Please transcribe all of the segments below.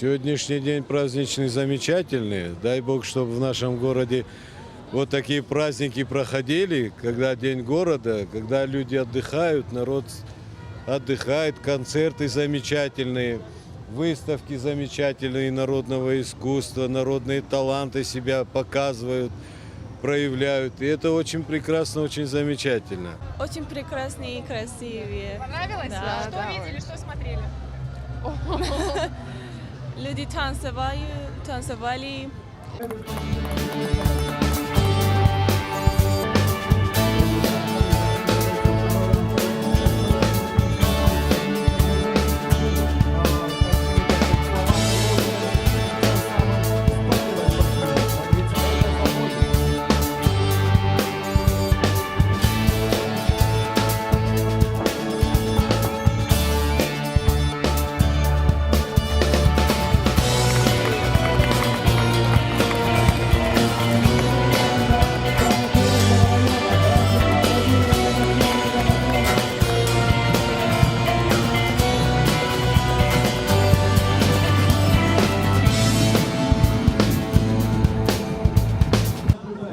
Сегодняшний день праздничный замечательный. Дай Бог, чтобы в нашем городе вот такие праздники проходили, когда День города, когда люди отдыхают, народ отдыхает, концерты замечательные, выставки замечательные народного искусства, народные таланты себя показывают, проявляют. И это очень прекрасно, очень замечательно. Очень прекрасные и красивые. Понравилось? Да, Что да. видели, что смотрели? Люди танцевали.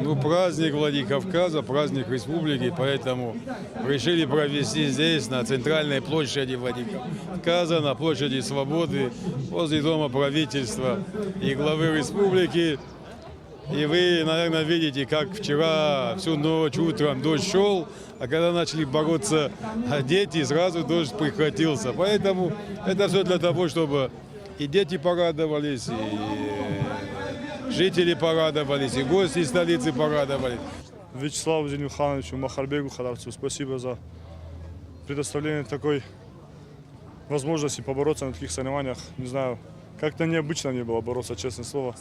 Ну, праздник Владикавказа, праздник республики, поэтому решили провести здесь, на центральной площади Владикавказа, на площади Свободы, возле Дома правительства и главы республики. И вы, наверное, видите, как вчера всю ночь, утром дождь шел, а когда начали бороться дети, сразу дождь прекратился. Поэтому это все для того, чтобы и дети порадовались, и жители порадовались, и гости столицы порадовались. Вячеславу Зенюхановичу, Махарбегу Хадарцу спасибо за предоставление такой возможности побороться на таких соревнованиях. Не знаю, как-то необычно мне было бороться, честное слово.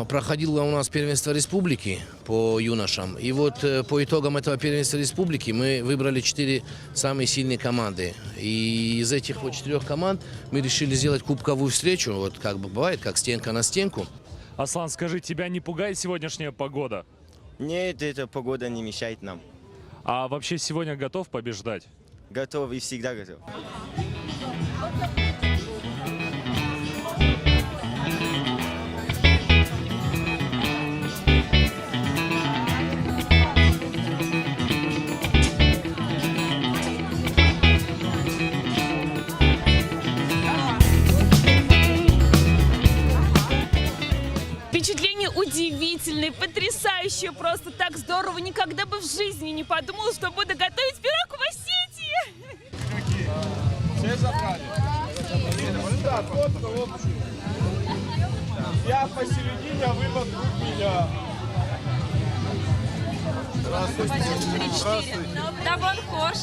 Проходило у нас первенство республики по юношам. И вот по итогам этого первенства республики мы выбрали 4 самые сильные команды. И из этих вот 4 команд мы решили сделать кубковую встречу. Вот как бы бывает, как стенка на стенку. Аслан, скажи, тебя не пугает сегодняшняя погода? Нет, эта погода не мешает нам. А вообще сегодня готов побеждать? Готов и всегда готов. Впечатление удивительное, потрясающее, просто так здорово. Никогда бы в жизни не подумала, что буду готовить пирог в Осетии. Все забрали? Я посередине, а вы вокруг меня. Здравствуйте. Давон хош.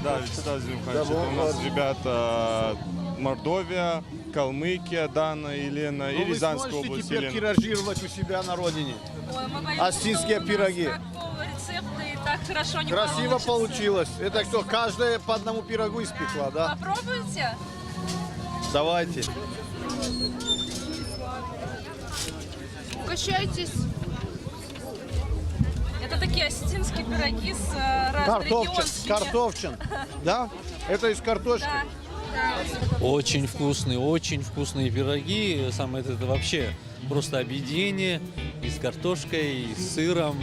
Да, Вячеслав Зенюханович, это у нас ребята Мордовия, Калмыкия, Дана, Елена и Рязанская область. Теперь Елена. тиражировать у себя на родине. Осетинские пироги. Так хорошо не Красиво получилось. Это кто, каждая по одному пирогу испекла, да? Попробуйте. Давайте. Угощайтесь. Это такие осетинские пироги с разных Картовчин. Да? Это из картошки. Очень вкусные пироги. Самое это вообще просто объединение и с картошкой, и с сыром.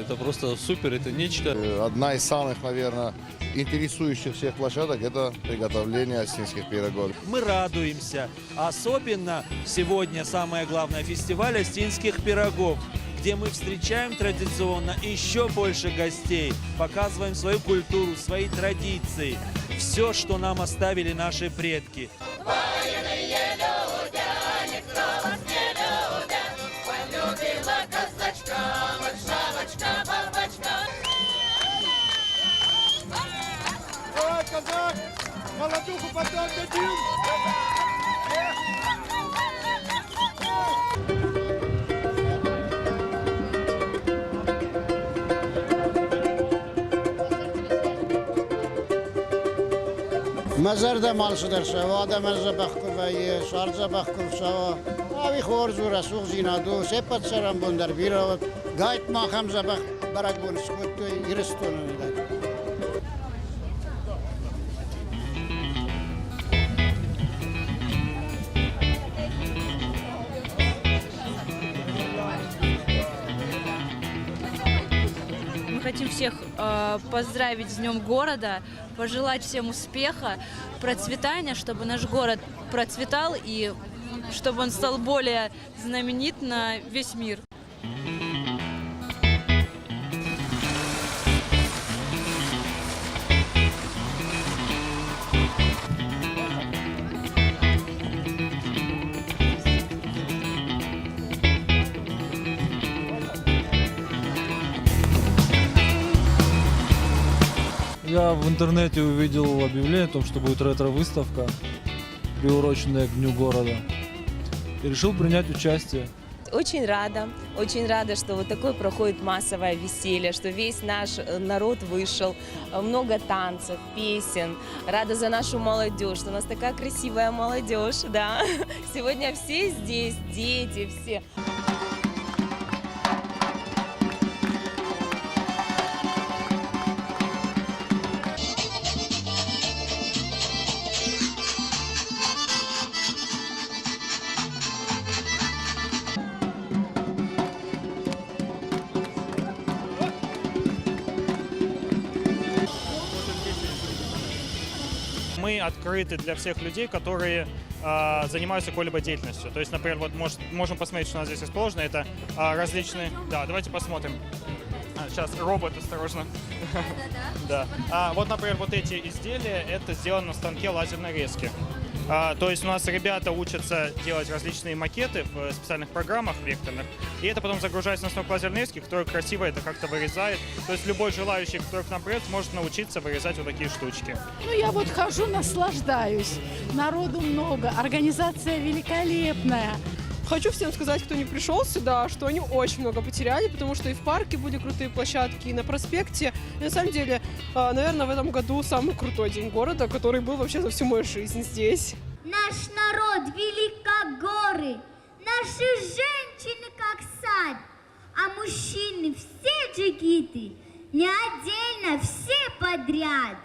Это просто супер, это нечто. Одна из самых, наверное, интересующих всех площадок – это приготовление осетинских пирогов. Мы радуемся. Особенно сегодня самое главное – фестиваль осетинских пирогов, где мы встречаем традиционно еще больше гостей, показываем свою культуру, свои традиции, все, что нам оставили наши предки. Давай, казак! Молодуху потом дадим! مزرده مالشدر شوا آدم از بخکوی شارز بخکوف شوا آبی خورز و رسوق زینادو سپت سرم بندر بیرود گایت ما خم زبخ برک بونسکوت توی ایرستون میداد. Мы хотим всех поздравить с Днем города, пожелать всем успеха, процветания, чтобы наш город процветал и чтобы он стал более знаменит на весь мир. Я в интернете увидел объявление о том, что будет ретро-выставка, приуроченная к Дню города. И решил принять участие. Очень рада, что вот такое проходит массовое веселье, что весь наш народ вышел, много танцев, песен. Рада за нашу молодежь, что у нас такая красивая молодежь, да. Сегодня все здесь, дети, все. Мы открыты для всех людей, которые занимаются какой-либо деятельностью. То есть, например, вот можем посмотреть, что у нас здесь расположено. Это различные... Да, давайте посмотрим. Сейчас робот, осторожно. Да. Вот, например, вот эти изделия, это сделано на станке лазерной резки. То есть у нас ребята учатся делать различные макеты в специальных программах векторных, и это потом загружается на станок лазерной резки, который красиво это как-то вырезает. То есть любой желающий, который к нам придет, может научиться вырезать вот такие штучки. Ну, я вот хожу, наслаждаюсь. Народу много, организация великолепная. Хочу всем сказать, кто не пришел сюда, что они очень много потеряли, потому что и в парке были крутые площадки, и на проспекте. И на самом деле, наверное, в этом году самый крутой день города, который был вообще за всю мою жизнь здесь. Наш народ велик, как горы, наши женщины, как сад, а мужчины все джигиты, не отдельно, все подряд.